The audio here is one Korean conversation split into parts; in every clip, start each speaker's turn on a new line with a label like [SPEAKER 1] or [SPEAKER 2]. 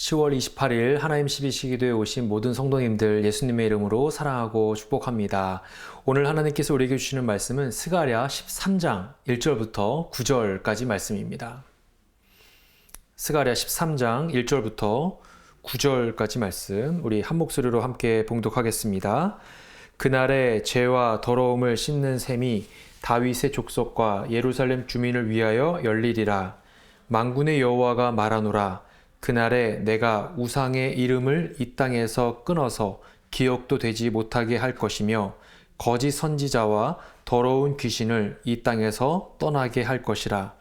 [SPEAKER 1] 10월 28일 하나님 12시기도에 오신 모든 성도님들 예수님의 이름으로 사랑하고 축복합니다. 오늘 하나님께서 우리에게 주시는 말씀은 스가랴 13장 1절부터 9절까지 말씀입니다. 스가랴 13장 1절부터 9절까지 말씀 우리 한 목소리로 함께 봉독하겠습니다. 그날에 죄와 더러움을 씻는 셈이 다윗의 족속과 예루살렘 주민을 위하여 열리리라. 만군의 여호와가 말하노라. 그날에 내가 우상의 이름을 이 땅에서 끊어서 기억도 되지 못하게 할 것이며 거짓 선지자와 더러운 귀신을 이 땅에서 떠나게 할 것이라.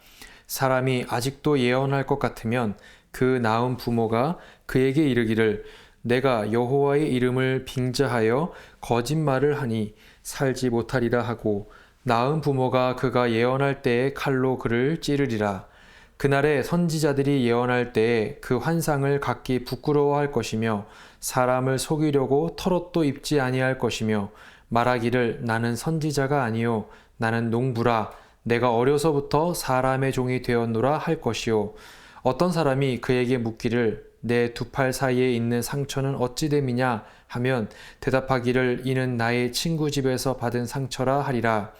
[SPEAKER 1] 사람이 아직도 예언할 것 같으면 그 낳은 부모가 그에게 이르기를 내가 여호와의 이름을 빙자하여 거짓말을 하니 살지 못하리라 하고 낳은 부모가 그가 예언할 때에 칼로 그를 찌르리라. 그날에 선지자들이 예언할 때에 그 환상을 갖기 부끄러워할 것이며 사람을 속이려고 털옷도 입지 아니할 것이며 말하기를 나는 선지자가 아니요 나는 농부라 내가 어려서부터 사람의 종이 되었노라 할 것이요 어떤 사람이 그에게 묻기를 내 두 팔 사이에 있는 상처는 어찌 됨이냐 하면 대답하기를 이는 나의 친구 집에서 받은 상처라 하리라.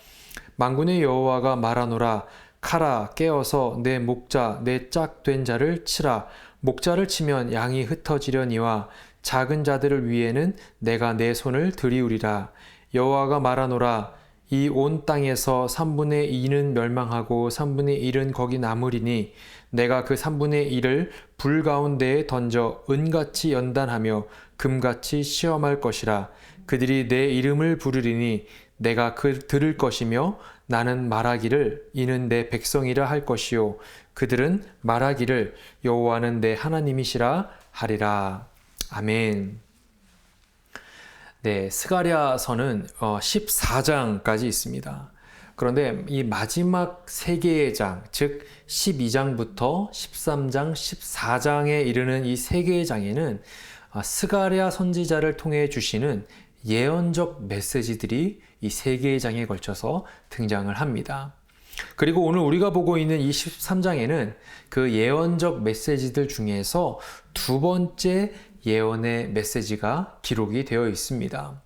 [SPEAKER 1] 만군의 여호와가 말하노라. 카라 깨어서 내 목자 내 짝 된 자를 치라. 목자를 치면 양이 흩어지려니와 작은 자들을 위해는 내가 내 손을 들이우리라. 여호와가 말하노라. 이 온 땅에서 3분의 2는 멸망하고 3분의 1은 거기 남으리니 내가 그 3분의 1을 불 가운데에 던져 은같이 연단하며 금같이 시험할 것이라. 그들이 내 이름을 부르리니 내가 그 들을 것이며 나는 말하기를 이는 내 백성이라 할 것이요 그들은 말하기를 여호와는 내 하나님이시라 하리라. 아멘. 네, 스가랴서는 14장까지 있습니다. 그런데 이 마지막 세 개의 장, 즉 12장부터 13장, 14장에 이르는 이 세 개의 장에는 스가랴 선지자를 통해 주시는 예언적 메시지들이 이 세 개의 장에 걸쳐서 등장을 합니다. 그리고 오늘 우리가 보고 있는 이 13장에는 그 예언적 메시지들 중에서 두 번째 예언의 메시지가 기록이 되어 있습니다.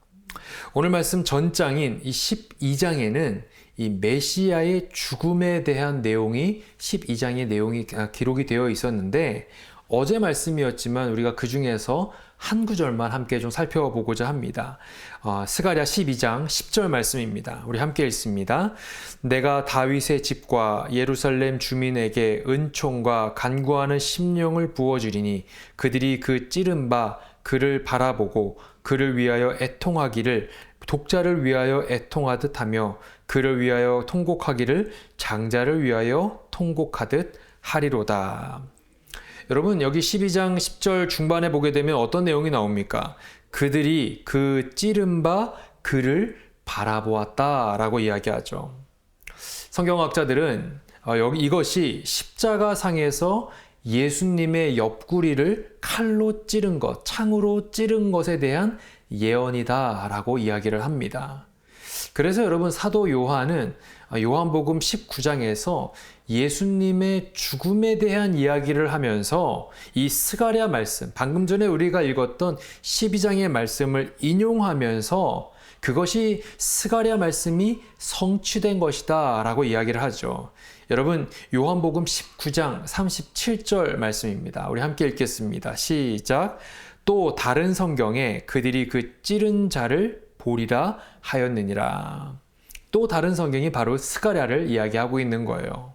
[SPEAKER 1] 오늘 말씀 전장인 이 12장에는 이 메시아의 죽음에 대한 내용이 12장의 내용이 기록이 되어 있었는데 어제 말씀이었지만 우리가 그 중에서 한 구절만 함께 좀 살펴보고자 합니다. 스가랴 12장 10절 말씀입니다. 우리 함께 읽습니다. 내가 다윗의 집과 예루살렘 주민에게 은총과 간구하는 심령을 부어주리니 그들이 그 찌른 바 그를 바라보고 그를 위하여 애통하기를 독자를 위하여 애통하듯 하며 그를 위하여 통곡하기를 장자를 위하여 통곡하듯 하리로다. 여러분 여기 12장 10절 중반에 보게 되면 어떤 내용이 나옵니까? 그들이 그 찌른 바 그를 바라보았다라고 이야기하죠. 성경학자들은 이것이 십자가상에서 예수님의 옆구리를 칼로 찌른 것, 창으로 찌른 것에 대한 예언이다라고 이야기를 합니다. 그래서 여러분 사도 요한은 요한복음 19장에서 예수님의 죽음에 대한 이야기를 하면서 이 스가랴 말씀, 방금 전에 우리가 읽었던 12장의 말씀을 인용하면서 그것이 스가랴 말씀이 성취된 것이다 라고 이야기를 하죠. 여러분 요한복음 19장 37절 말씀입니다. 우리 함께 읽겠습니다. 시작. 또 다른 성경에 그들이 그 찌른 자를 보리라 하였느니라. 또 다른 성경이 바로 스가랴를 이야기하고 있는 거예요.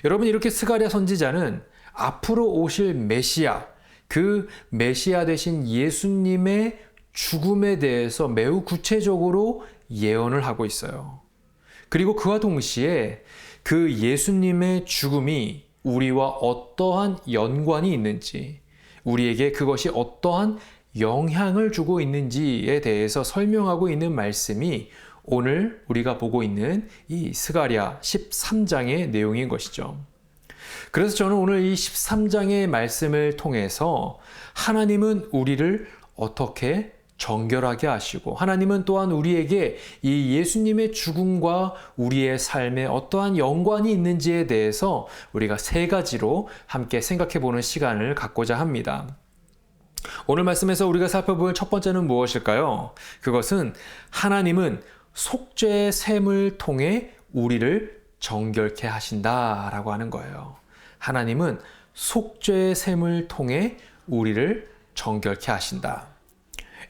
[SPEAKER 1] 여러분 이렇게 스가랴 선지자는 앞으로 오실 메시아, 그 메시아 되신 예수님의 죽음에 대해서 매우 구체적으로 예언을 하고 있어요. 그리고 그와 동시에 그 예수님의 죽음이 우리와 어떠한 연관이 있는지, 우리에게 그것이 어떠한 영향을 주고 있는지에 대해서 설명하고 있는 말씀이 오늘 우리가 보고 있는 이 스가랴 13장의 내용인 것이죠. 그래서 저는 오늘 이 13장의 말씀을 통해서 하나님은 우리를 어떻게 정결하게 하시고 하나님은 또한 우리에게 이 예수님의 죽음과 우리의 삶에 어떠한 연관이 있는지에 대해서 우리가 세 가지로 함께 생각해 보는 시간을 갖고자 합니다. 오늘 말씀에서 우리가 살펴볼 첫 번째는 무엇일까요? 그것은 하나님은 속죄의 셈을 통해 우리를 정결케 하신다라고 하는 거예요. 하나님은 속죄의 셈을 통해 우리를 정결케 하신다.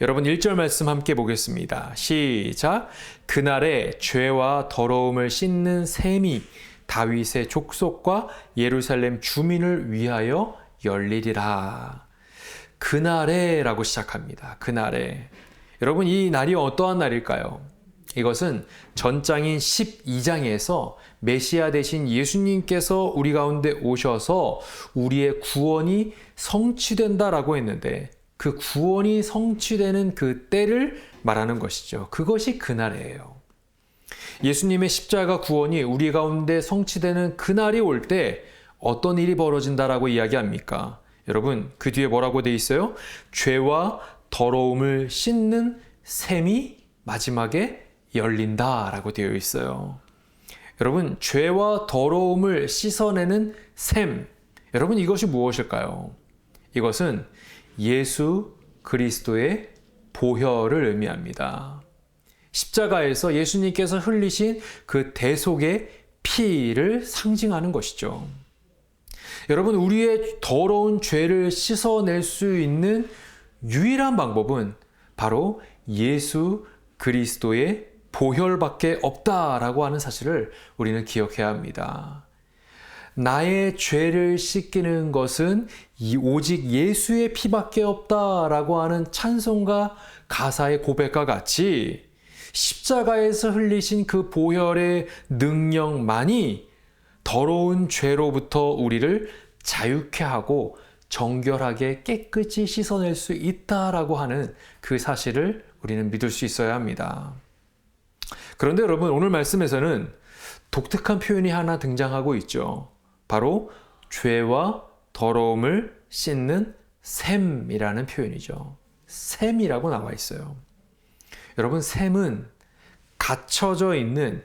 [SPEAKER 1] 여러분 1절 말씀 함께 보겠습니다. 시작. 그날에 죄와 더러움을 씻는 셈이 다윗의 족속과 예루살렘 주민을 위하여 열리리라. 그날에 라고 시작합니다. 그날에. 여러분 이 날이 어떠한 날일까요? 이것은 전장인 12장에서 메시아 되신 예수님께서 우리 가운데 오셔서 우리의 구원이 성취된다라고 했는데 그 구원이 성취되는 그 때를 말하는 것이죠. 그것이 그날이에요. 예수님의 십자가 구원이 우리 가운데 성취되는 그날이 올 때 어떤 일이 벌어진다라고 이야기합니까? 여러분 그 뒤에 뭐라고 돼 있어요? 죄와 더러움을 씻는 셈이 마지막에 열린다라고 되어 있어요. 여러분 죄와 더러움을 씻어내는 셈, 여러분 이것이 무엇일까요? 이것은 예수 그리스도의 보혈을 의미합니다. 십자가에서 예수님께서 흘리신 그 대속의 피를 상징하는 것이죠. 여러분 우리의 더러운 죄를 씻어낼 수 있는 유일한 방법은 바로 예수 그리스도의 보혈밖에 없다라고 하는 사실을 우리는 기억해야 합니다. 나의 죄를 씻기는 것은 오직 예수의 피밖에 없다라고 하는 찬송가 가사의 고백과 같이 십자가에서 흘리신 그 보혈의 능력만이 더러운 죄로부터 우리를 자유케 하고 정결하게 깨끗이 씻어낼 수 있다라고 하는 그 사실을 우리는 믿을 수 있어야 합니다. 그런데 여러분 오늘 말씀에서는 독특한 표현이 하나 등장하고 있죠. 바로 죄와 더러움을 씻는 셈이라는 표현이죠. 셈이라고 나와 있어요. 여러분 셈은 갇혀져 있는,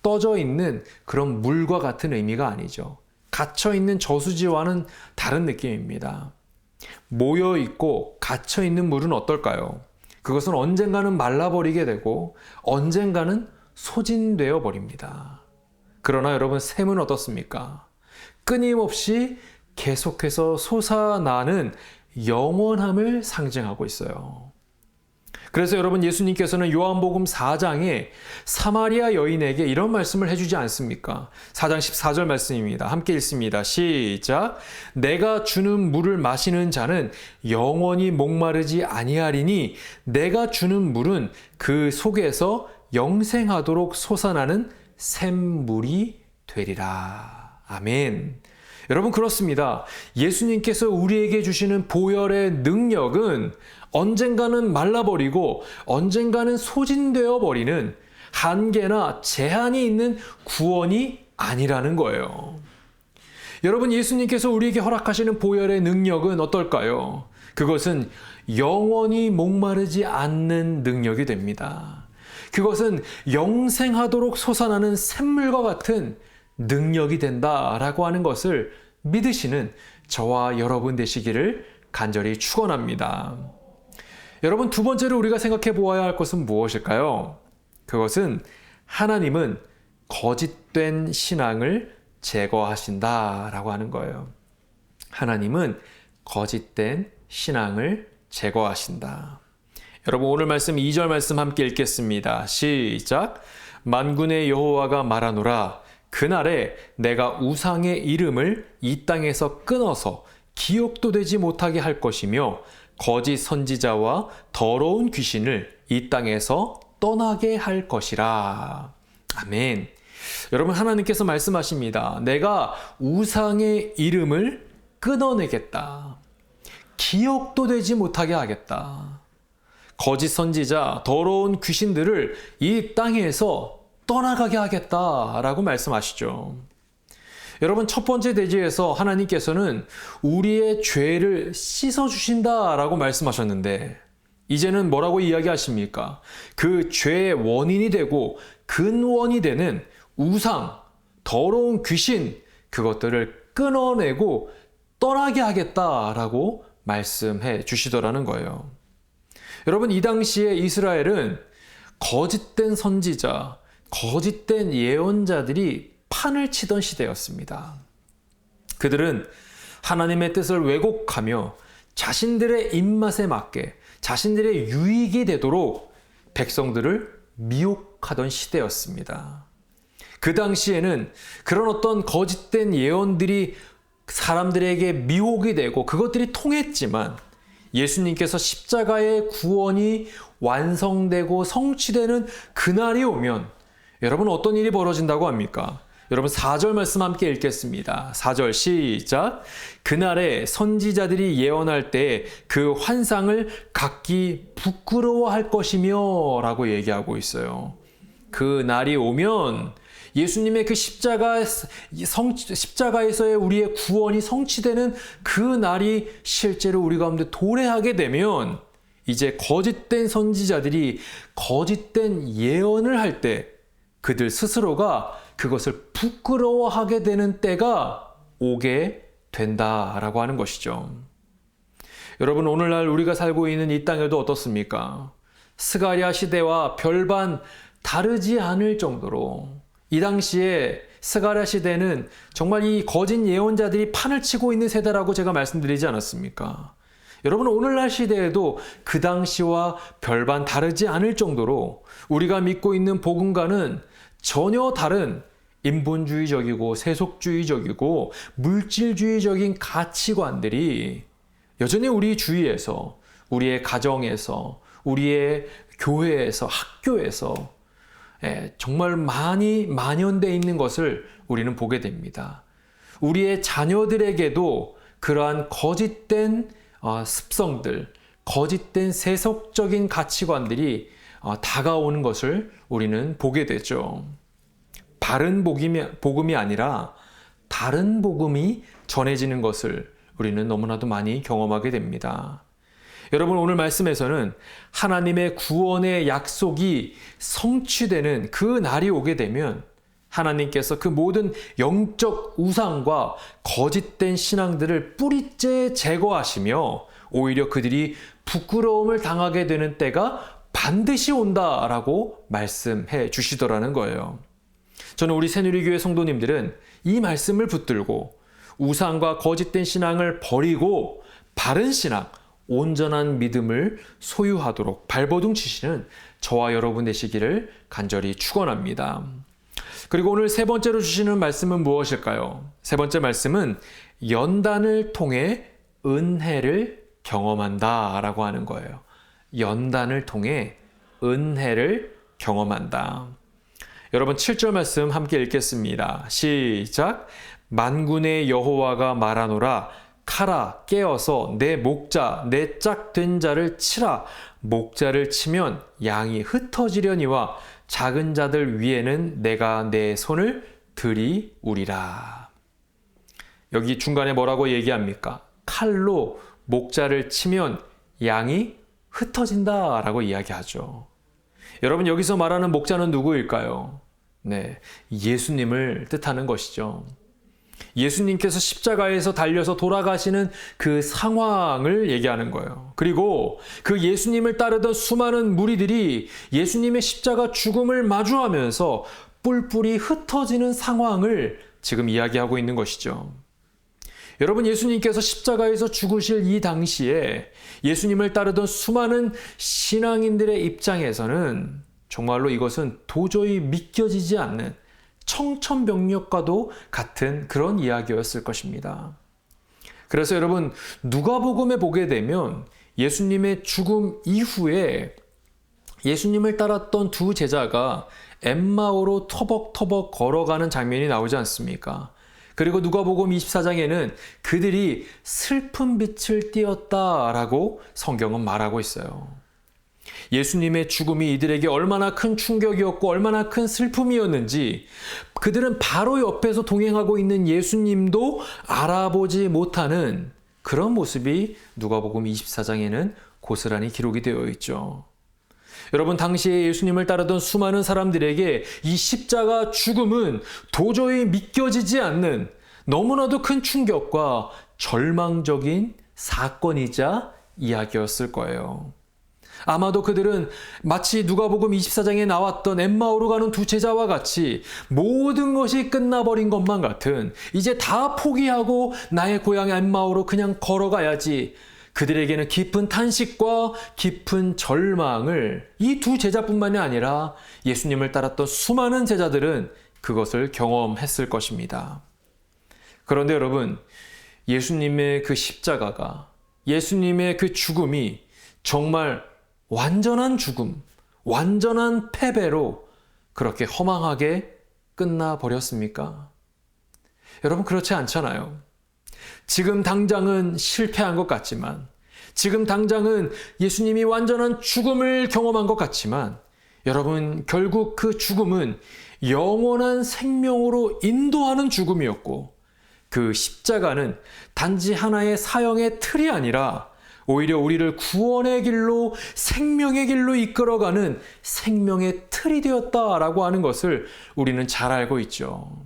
[SPEAKER 1] 떠져 있는 그런 물과 같은 의미가 아니죠. 갇혀 있는 저수지와는 다른 느낌입니다. 모여 있고 갇혀 있는 물은 어떨까요? 그것은 언젠가는 말라버리게 되고 언젠가는 소진되어 버립니다. 그러나 여러분 셈은 어떻습니까? 끊임없이 계속해서 솟아나는 영원함을 상징하고 있어요. 그래서 여러분 예수님께서는 요한복음 4장에 사마리아 여인에게 이런 말씀을 해주지 않습니까? 4장 14절 말씀입니다. 함께 읽습니다. 시작. 내가 주는 물을 마시는 자는 영원히 목마르지 아니하리니 내가 주는 물은 그 속에서 영생하도록 솟아나는 샘물이 되리라. 아멘. 여러분 그렇습니다. 예수님께서 우리에게 주시는 보혈의 능력은 언젠가는 말라버리고 언젠가는 소진되어 버리는 한계나 제한이 있는 구원이 아니라는 거예요. 여러분 예수님께서 우리에게 허락하시는 보혈의 능력은 어떨까요? 그것은 영원히 목마르지 않는 능력이 됩니다. 그것은 영생하도록 솟아나는 샘물과 같은 능력이 된다라고 하는 것을 믿으시는 저와 여러분 되시기를 간절히 축원합니다. 여러분 두 번째로 우리가 생각해 보아야 할 것은 무엇일까요? 그것은 하나님은 거짓된 신앙을 제거하신다라고 하는 거예요. 하나님은 거짓된 신앙을 제거하신다. 여러분 오늘 말씀 2절 말씀 함께 읽겠습니다. 시작. 만군의 여호와가 말하노라. 그날에 내가 우상의 이름을 이 땅에서 끊어서 기억도 되지 못하게 할 것이며 거짓 선지자와 더러운 귀신을 이 땅에서 떠나게 할 것이라. 아멘. 여러분 하나님께서 말씀하십니다. 내가 우상의 이름을 끊어내겠다. 기억도 되지 못하게 하겠다. 거짓 선지자, 더러운 귀신들을 이 땅에서 떠나가게 하겠다라고 말씀하시죠. 여러분 첫 번째 대지에서 하나님께서는 우리의 죄를 씻어주신다라고 말씀하셨는데 이제는 뭐라고 이야기하십니까? 그 죄의 원인이 되고 근원이 되는 우상, 더러운 귀신 그것들을 끊어내고 떠나게 하겠다라고 말씀해 주시더라는 거예요. 여러분, 이 당시에 이스라엘은 거짓된 선지자, 거짓된 예언자들이 판을 치던 시대였습니다. 그들은 하나님의 뜻을 왜곡하며 자신들의 입맛에 맞게, 자신들의 유익이 되도록 백성들을 미혹하던 시대였습니다. 그 당시에는 그런 어떤 거짓된 예언들이 사람들에게 미혹이 되고 그것들이 통했지만, 예수님께서 십자가의 구원이 완성되고 성취되는 그날이 오면 여러분, 어떤 일이 벌어진다고 합니까? 여러분, 4절 말씀 함께 읽겠습니다. 4절 시작. 그날에 선지자들이 예언할 때 그 환상을 각기 부끄러워할 것이며 라고 얘기하고 있어요. 그 날이 오면 예수님의 그 십자가에서의 우리의 구원이 성취되는 그 날이 실제로 우리 가운데 도래하게 되면, 이제 거짓된 선지자들이 거짓된 예언을 할 때 그들 스스로가 그것을 부끄러워하게 되는 때가 오게 된다라고 하는 것이죠. 여러분, 오늘날 우리가 살고 있는 이 땅에도 어떻습니까? 스가랴 시대와 별반 다르지 않을 정도로 이 당시에 스가랴 시대는 정말 이 거짓 예언자들이 판을 치고 있는 세대라고 제가 말씀드리지 않았습니까? 여러분, 오늘날 시대에도 그 당시와 별반 다르지 않을 정도로 우리가 믿고 있는 복음과는 전혀 다른 인본주의적이고 세속주의적이고 물질주의적인 가치관들이 여전히 우리 주위에서, 우리의 가정에서, 우리의 교회에서, 학교에서 정말 많이 만연되어 있는 것을 우리는 보게 됩니다. 우리의 자녀들에게도 그러한 거짓된 습성들, 거짓된 세속적인 가치관들이 다가오는 것을 우리는 보게 되죠. 바른 복음이 아니라 다른 복음이 전해지는 것을 우리는 너무나도 많이 경험하게 됩니다. 여러분, 오늘 말씀에서는 하나님의 구원의 약속이 성취되는 그 날이 오게 되면 하나님께서 그 모든 영적 우상과 거짓된 신앙들을 뿌리째 제거하시며 오히려 그들이 부끄러움을 당하게 되는 때가 반드시 온다라고 말씀해 주시더라는 거예요. 저는 우리 새누리교회 성도님들은 이 말씀을 붙들고 우상과 거짓된 신앙을 버리고 바른 신앙, 온전한 믿음을 소유하도록 발버둥 치시는 저와 여러분 되시기를 간절히 축원합니다. 그리고 오늘 세 번째로 주시는 말씀은 무엇일까요? 세 번째 말씀은 연단을 통해 은혜를 경험한다라고 하는 거예요. 연단을 통해 은혜를 경험한다. 여러분, 7절 말씀 함께 읽겠습니다. 시작. 만군의 여호와가 말하노라. 카라, 깨어서 내 목자, 내 짝된 자를 치라. 목자를 치면 양이 흩어지려니와 작은 자들 위에는 내가 내 손을 들이우리라. 여기 중간에 뭐라고 얘기합니까? 칼로 목자를 치면 양이 흩어진다라고 이야기하죠. 여러분, 여기서 말하는 목자는 누구일까요? 네, 예수님을 뜻하는 것이죠. 예수님께서 십자가에서 달려서 돌아가시는 그 상황을 얘기하는 거예요. 그리고 그 예수님을 따르던 수많은 무리들이 예수님의 십자가 죽음을 마주하면서 뿔뿔이 흩어지는 상황을 지금 이야기하고 있는 것이죠. 여러분, 예수님께서 십자가에서 죽으실 이 당시에 예수님을 따르던 수많은 신앙인들의 입장에서는 정말로 이것은 도저히 믿겨지지 않는 청천벽력과도 같은 그런 이야기였을 것입니다. 그래서 여러분, 누가복음에 보게 되면 예수님의 죽음 이후에 예수님을 따랐던 두 제자가 엠마오로 터벅터벅 걸어가는 장면이 나오지 않습니까? 그리고 누가복음 24장에는 그들이 슬픈 빛을 띠었다라고 성경은 말하고 있어요. 예수님의 죽음이 이들에게 얼마나 큰 충격이었고 얼마나 큰 슬픔이었는지 그들은 바로 옆에서 동행하고 있는 예수님도 알아보지 못하는 그런 모습이 누가복음 24장에는 고스란히 기록이 되어 있죠. 여러분, 당시에 예수님을 따르던 수많은 사람들에게 이 십자가 죽음은 도저히 믿겨지지 않는 너무나도 큰 충격과 절망적인 사건이자 이야기였을 거예요. 아마도 그들은 마치 누가복음 24장에 나왔던 엠마오로 가는 두 제자와 같이 모든 것이 끝나버린 것만 같은, 이제 다 포기하고 나의 고향 엠마오로 그냥 걸어가야지, 그들에게는 깊은 탄식과 깊은 절망을 이 두 제자뿐만이 아니라 예수님을 따랐던 수많은 제자들은 그것을 경험했을 것입니다. 그런데 여러분, 예수님의 그 십자가가, 예수님의 그 죽음이 정말 완전한 죽음, 완전한 패배로 그렇게 허망하게 끝나버렸습니까? 여러분, 그렇지 않잖아요. 지금 당장은 실패한 것 같지만, 지금 당장은 예수님이 완전한 죽음을 경험한 것 같지만, 여러분, 결국 그 죽음은 영원한 생명으로 인도하는 죽음이었고, 그 십자가는 단지 하나의 사형의 틀이 아니라 오히려 우리를 구원의 길로, 생명의 길로 이끌어가는 생명의 틀이 되었다라고 하는 것을 우리는 잘 알고 있죠.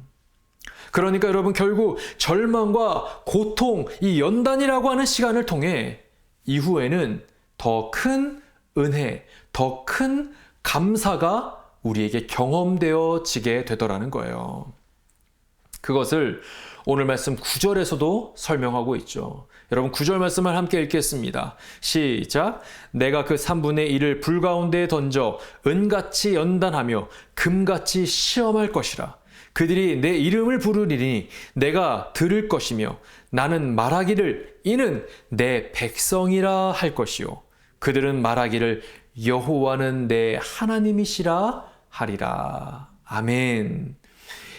[SPEAKER 1] 그러니까 여러분, 결국 절망과 고통, 이 연단이라고 하는 시간을 통해 이후에는 더 큰 은혜, 더 큰 감사가 우리에게 경험되어지게 되더라는 거예요. 그것을 오늘 말씀 9절에서도 설명하고 있죠. 여러분, 9절 말씀을 함께 읽겠습니다. 시작. 내가 그 3분의 1을 불 가운데에 던져 은같이 연단하며 금같이 시험할 것이라. 그들이 내 이름을 부르리니 내가 들을 것이며 나는 말하기를 이는 내 백성이라 할 것이요. 그들은 말하기를 여호와는 내 하나님이시라 하리라. 아멘.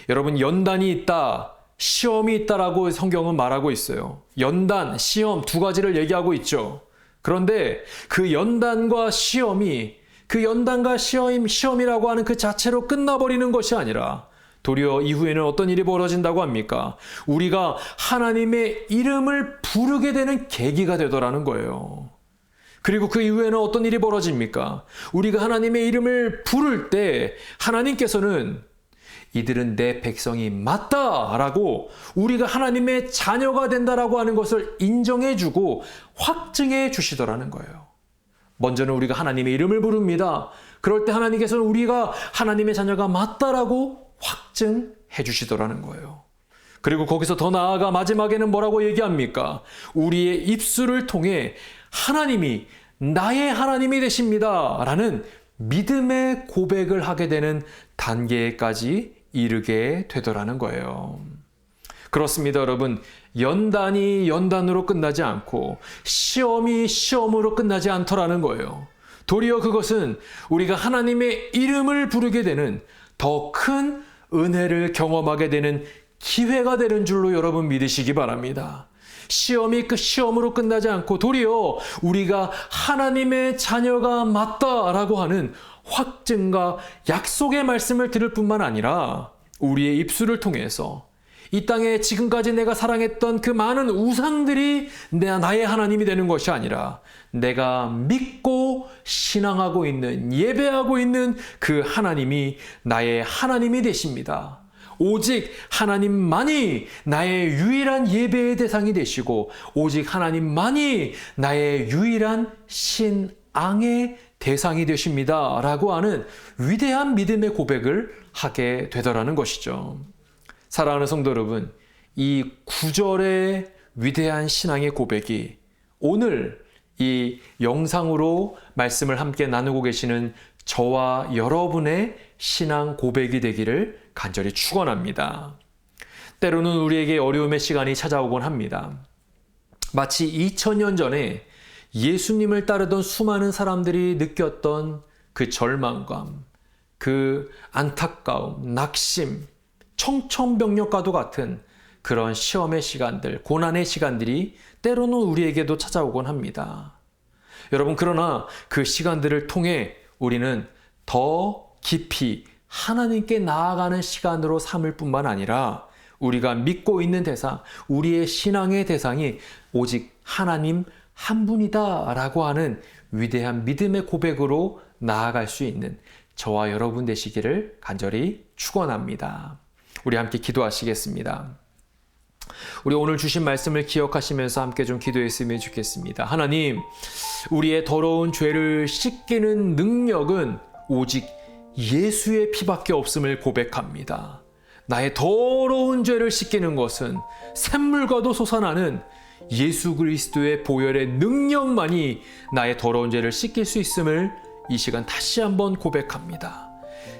[SPEAKER 1] 여러분, 연단이 있다, 시험이 있다라고 성경은 말하고 있어요. 연단, 시험 두 가지를 얘기하고 있죠. 그런데 그 연단과 시험이, 그 연단과 시험이라고 하는 그 자체로 끝나버리는 것이 아니라 도리어 이후에는 어떤 일이 벌어진다고 합니까? 우리가 하나님의 이름을 부르게 되는 계기가 되더라는 거예요. 그리고 그 이후에는 어떤 일이 벌어집니까? 우리가 하나님의 이름을 부를 때 하나님께서는 이들은 내 백성이 맞다라고, 우리가 하나님의 자녀가 된다라고 하는 것을 인정해주고 확증해 주시더라는 거예요. 먼저는 우리가 하나님의 이름을 부릅니다. 그럴 때 하나님께서는 우리가 하나님의 자녀가 맞다라고 확증해 주시더라는 거예요. 그리고 거기서 더 나아가 마지막에는 뭐라고 얘기합니까? 우리의 입술을 통해 하나님이 나의 하나님이 되십니다 라는 믿음의 고백을 하게 되는 단계까지 이르게 되더라는 거예요. 그렇습니다, 여러분. 연단이 연단으로 끝나지 않고 시험이 시험으로 끝나지 않더라는 거예요. 도리어 그것은 우리가 하나님의 이름을 부르게 되는 더 큰 은혜를 경험하게 되는 기회가 되는 줄로 여러분 믿으시기 바랍니다. 시험이 그 시험으로 끝나지 않고 도리어 우리가 하나님의 자녀가 맞다라고 하는 확증과 약속의 말씀을 들을 뿐만 아니라 우리의 입술을 통해서 이 땅에 지금까지 내가 사랑했던 그 많은 우상들이 나의 하나님이 되는 것이 아니라 내가 믿고 신앙하고 있는, 예배하고 있는 그 하나님이 나의 하나님이 되십니다. 오직 하나님만이 나의 유일한 예배의 대상이 되시고 오직 하나님만이 나의 유일한 신앙의 대상이 되십니다 라고 하는 위대한 믿음의 고백을 하게 되더라는 것이죠. 사랑하는 성도 여러분, 이 9절의 위대한 신앙의 고백이 오늘 이 영상으로 말씀을 함께 나누고 계시는 저와 여러분의 신앙 고백이 되기를 간절히 축원합니다. 때로는 우리에게 어려움의 시간이 찾아오곤 합니다. 마치 2000년 전에 예수님을 따르던 수많은 사람들이 느꼈던 그 절망감, 그 안타까움, 낙심, 청천벽력과도 같은 그런 시험의 시간들, 고난의 시간들이 때로는 우리에게도 찾아오곤 합니다. 여러분, 그러나 그 시간들을 통해 우리는 더 깊이 하나님께 나아가는 시간으로 삼을 뿐만 아니라 우리가 믿고 있는 대상, 우리의 신앙의 대상이 오직 하나님 한 분이다 라고 하는 위대한 믿음의 고백으로 나아갈 수 있는 저와 여러분 되시기를 간절히 축원합니다. 우리 함께 기도하시겠습니다. 우리 오늘 주신 말씀을 기억하시면서 함께 좀 기도했으면 좋겠습니다. 하나님, 우리의 더러운 죄를 씻기는 능력은 오직 예수의 피밖에 없음을 고백합니다. 나의 더러운 죄를 씻기는 것은 샘물과도 솟아나는 예수 그리스도의 보혈의 능력만이 나의 더러운 죄를 씻길 수 있음을 이 시간 다시 한번 고백합니다.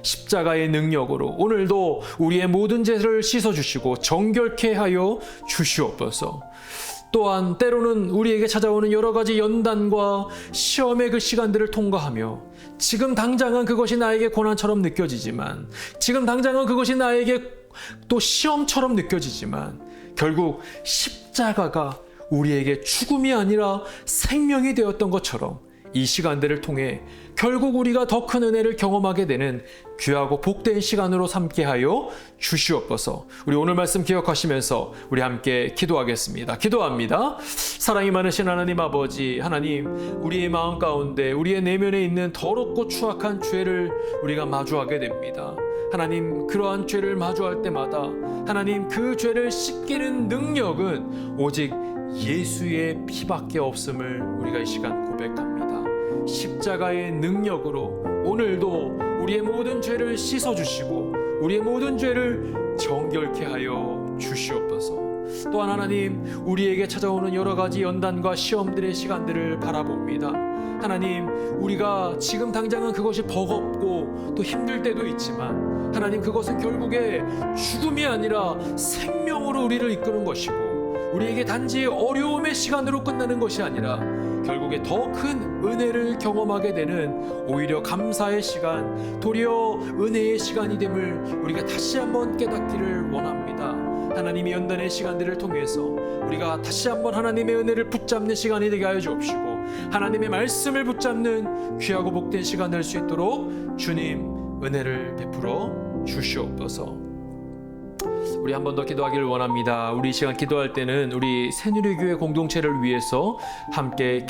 [SPEAKER 1] 십자가의 능력으로 오늘도 우리의 모든 죄를 씻어주시고 정결케 하여 주시옵소서. 또한 때로는 우리에게 찾아오는 여러 가지 연단과 시험의 그 시간들을 통과하며 지금 당장은 그것이 나에게 고난처럼 느껴지지만, 지금 당장은 그것이 나에게 또 시험처럼 느껴지지만, 결국 십자가가 우리에게 죽음이 아니라 생명이 되었던 것처럼 이 시간들을 통해 결국 우리가 더 큰 은혜를 경험하게 되는 귀하고 복된 시간으로 삼게 하여 주시옵소서. 우리 오늘 말씀 기억하시면서 우리 함께 기도하겠습니다. 기도합니다. 사랑이 많으신 하나님 아버지, 하나님, 우리의 마음 가운데 우리의 내면에 있는 더럽고 추악한 죄를 우리가 마주하게 됩니다. 하나님, 그러한 죄를 마주할 때마다 하나님, 그 죄를 씻기는 능력은 오직 예수의 피밖에 없음을 우리가 이 시간 고백합니다. 십자가의 능력으로 오늘도 우리의 모든 죄를 씻어주시고 우리의 모든 죄를 정결케 하여 주시옵소서. 또한 하나님, 우리에게 찾아오는 여러 가지 연단과 시험들의 시간들을 바라봅니다. 하나님, 우리가 지금 당장은 그것이 버겁고 또 힘들 때도 있지만 하나님, 그것은 결국에 죽음이 아니라 생명으로 우리를 이끄는 것이고 우리에게 단지 어려움의 시간으로 끝나는 것이 아니라 결국에 더 큰 은혜를 경험하게 되는 오히려 감사의 시간, 도리어 은혜의 시간이 됨을 우리가 다시 한번 깨닫기를 원합니다. 하나님의 연단의 시간들을 통해서 우리가 다시 한번 하나님의 은혜를 붙잡는 시간이 되게 하여 주옵시고 하나님의 말씀을 붙잡는 귀하고 복된 시간 될 수 있도록 주님 은혜를 베풀어 주시옵소서. 우리 한 번 더 기도하기를 원합니다. 우리 이 시간 기도할 때는 우리 새누리교회 공동체를 위해서 함께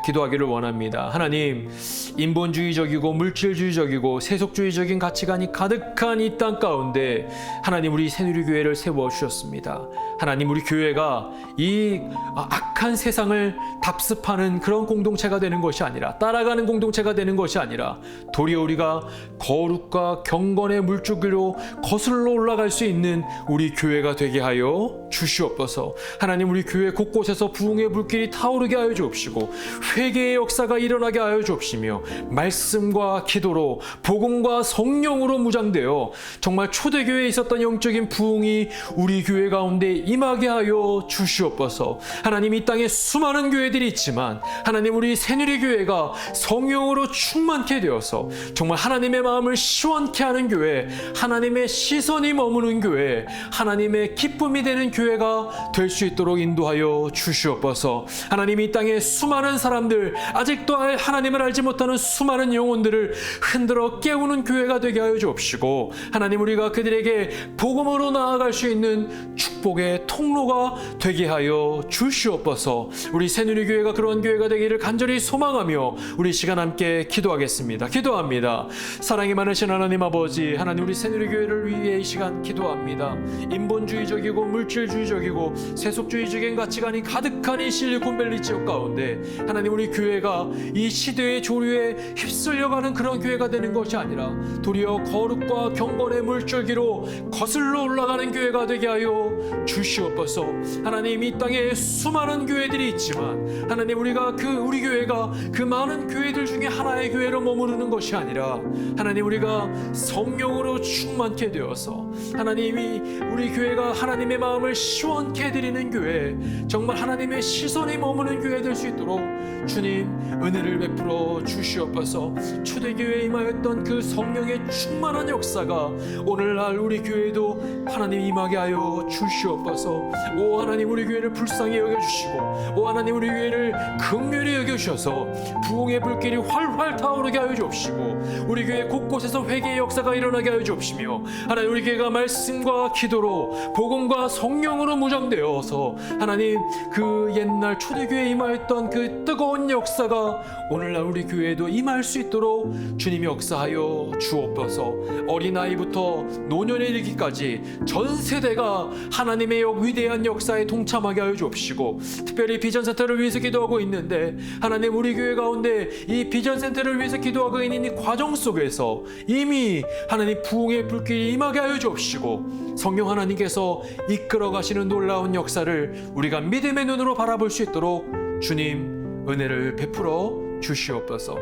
[SPEAKER 1] 기도하기를 원합니다. 하나님, 인본주의적이고 물질주의적이고 세속주의적인 가치관이 가득한 이 땅 가운데 하나님, 우리 새누리교회를 세워주셨습니다. 하나님, 우리 교회가 이 악한 세상을 답습하는 그런 공동체가 되는 것이 아니라, 따라가는 공동체가 되는 것이 아니라 도리어 우리가 거룩과 경건의 물줄기로 거슬러 올라갈 수 있는 우리 교회가 되게 하여 주시옵소서. 하나님, 우리 교회 곳곳에서 부흥의 불길이 타오르게 하여 주옵시고 회개의 역사가 일어나게 하여 주옵시며 말씀과 기도로 복음과 성령으로 무장되어 정말 초대교회에 있었던 영적인 부흥이 우리 교회 가운데 임하게 하여 주시옵소서. 하나님, 이 땅에 수많은 교회들이 있지만 하나님, 우리 새누리교회가 성령으로 충만케 되어서 정말 하나님의 마음을 시원케 하는 교회, 하나님의 시선이 머무는 교회, 하나님의 기쁨이 되는 교회가 될 수 있도록 인도하여 주시옵소서. 하나님, 이 땅에 수많은 사람들, 아직도 하나님을 알지 못하는 수많은 영혼들을 흔들어 깨우는 교회가 되게 하여 주옵시고 하나님, 우리가 그들에게 복음으로 나아갈 수 있는 축복의 통로가 되게 하여 주시옵소서. 우리 새누리교회가 그러한 교회가 되기를 간절히 소망하며 우리 시간 함께 기도하겠습니다. 기도합니다. 사랑이 많으신 하나님 아버지, 하나님, 우리 새누리교회를 위해 이 시간 기도합니다. 인본주의적이고 물질주의적이고 세속주의적인 가치관이 가득한 이 실리콘밸리 지역 가운데 하나님, 우리 교회가 이 시대의 조류에 휩쓸려가는 그런 교회가 되는 것이 아니라 도리어 거룩과 경건의 물줄기로 거슬러 올라가는 교회가 되게 하여 주시옵소서. 하나님, 이 땅에 수많은 교회들이 있지만 하나님, 우리 교회가 그 많은 교회들 중에 하나의 교회로 머무르는 것이 아니라 하나님, 우리가 성령으로 충만케 되어서 하나님이 우리 교회가 하나님의 마음을 시원케 해드리는 교회, 정말 하나님의 시선이 머무는 교회 될 수 있도록 주님 은혜를 베풀어 주시옵소서. 초대교회에 임하였던 그 성령의 충만한 역사가 오늘날 우리 교회도 하나님 임하게 하여 주시옵소서. 오 하나님, 우리 교회를 불쌍히 여겨주시고 오 하나님, 우리 교회를 긍휼히 여겨주셔서 부흥의 불길이 활활 타오르게 하여 주옵시고 우리 교회 곳곳에서 회개의 역사가 일어나게 하여 주옵시며 하나님, 우리 교회가 말씀과 기도로 복음과 성령으로 무장되어서 하나님 그 옛날 초대교회에 임하였던 그 뜨거운 역사가 오늘날 우리 교회에도 임할 수 있도록 주님이 역사하여 주옵소서. 어린아이부터 노년에 이르기까지 전 세대가 하나님의 위대한 역사에 동참하게 하여 주옵시고, 특별히 비전센터를 위해서 기도하고 있는데 하나님 우리 교회 가운데 이 비전센터를 위해서 기도하고 있는 이 과정 속에서 이미 하나님 부흥의 불길이 임하게 하여 주옵시고, 성령 하나님께서 이끌어 가시는 놀라운 역사를 우리가 믿음의 눈으로 바라볼 수 있도록 주님 은혜를 베풀어 주시옵소서.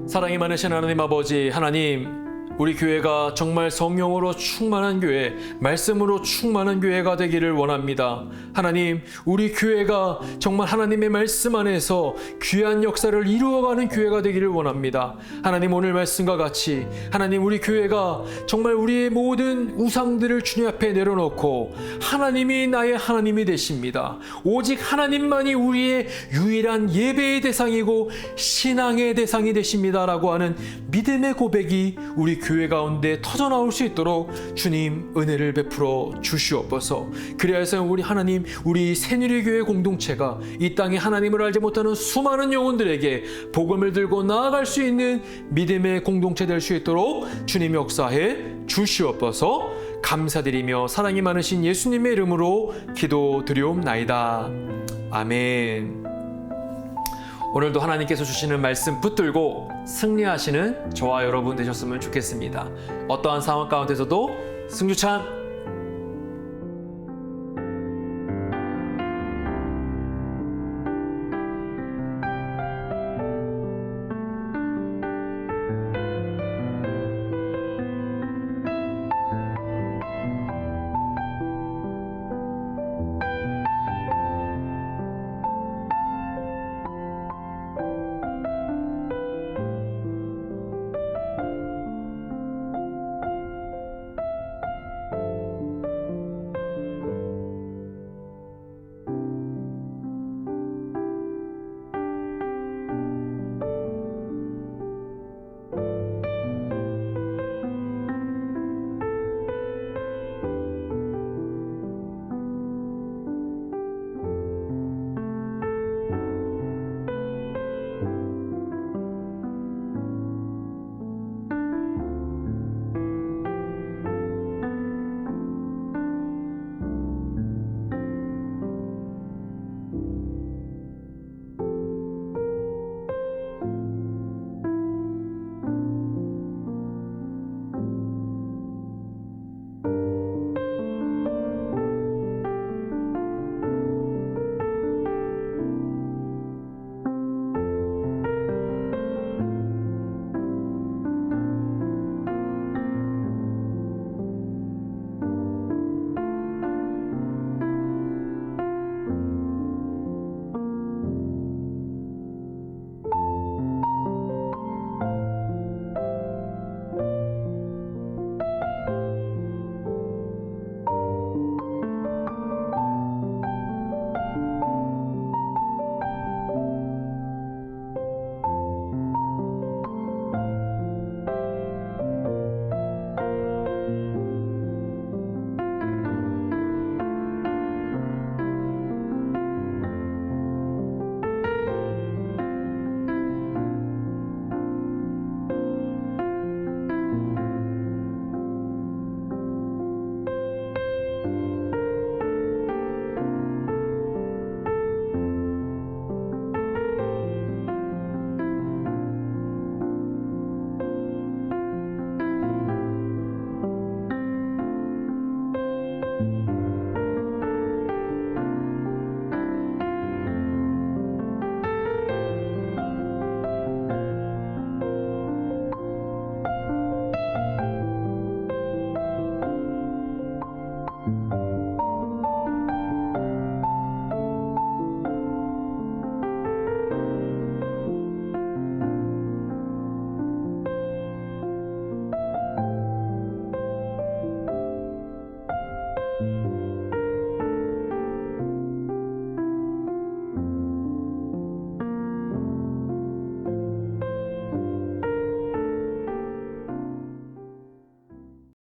[SPEAKER 1] 사랑이 많으신 하나님 아버지, 하나님 우리 교회가 정말 성령으로 충만한 교회, 말씀으로 충만한 교회가 되기를 원합니다. 하나님, 우리 교회가 정말 하나님의 말씀 안에서 귀한 역사를 이루어가는 교회가 되기를 원합니다. 하나님, 오늘 말씀과 같이 하나님 우리 교회가 정말 우리의 모든 우상들을 주님 앞에 내려놓고 하나님이 나의 하나님이 되십니다. 오직 하나님만이 우리의 유일한 예배의 대상이고 신앙의 대상이 되십니다라고 하는 믿음의 고백이 우리 교회 가운데 터져나올 수 있도록 주님 은혜를 베풀어 주시옵소서. 그리하여서 우리 하나님, 우리 새누리교회 공동체가 이 땅에 하나님을 알지 못하는 수많은 영혼들에게 복음을 들고 나아갈 수 있는 믿음의 공동체 될 수 있도록 주님 역사해 주시옵소서. 감사드리며 사랑이 많으신 예수님의 이름으로 기도드리옵나이다. 아멘. 오늘도 하나님께서 주시는 말씀 붙들고 승리하시는 저와 여러분 되셨으면 좋겠습니다. 어떠한 상황 가운데서도 승주찬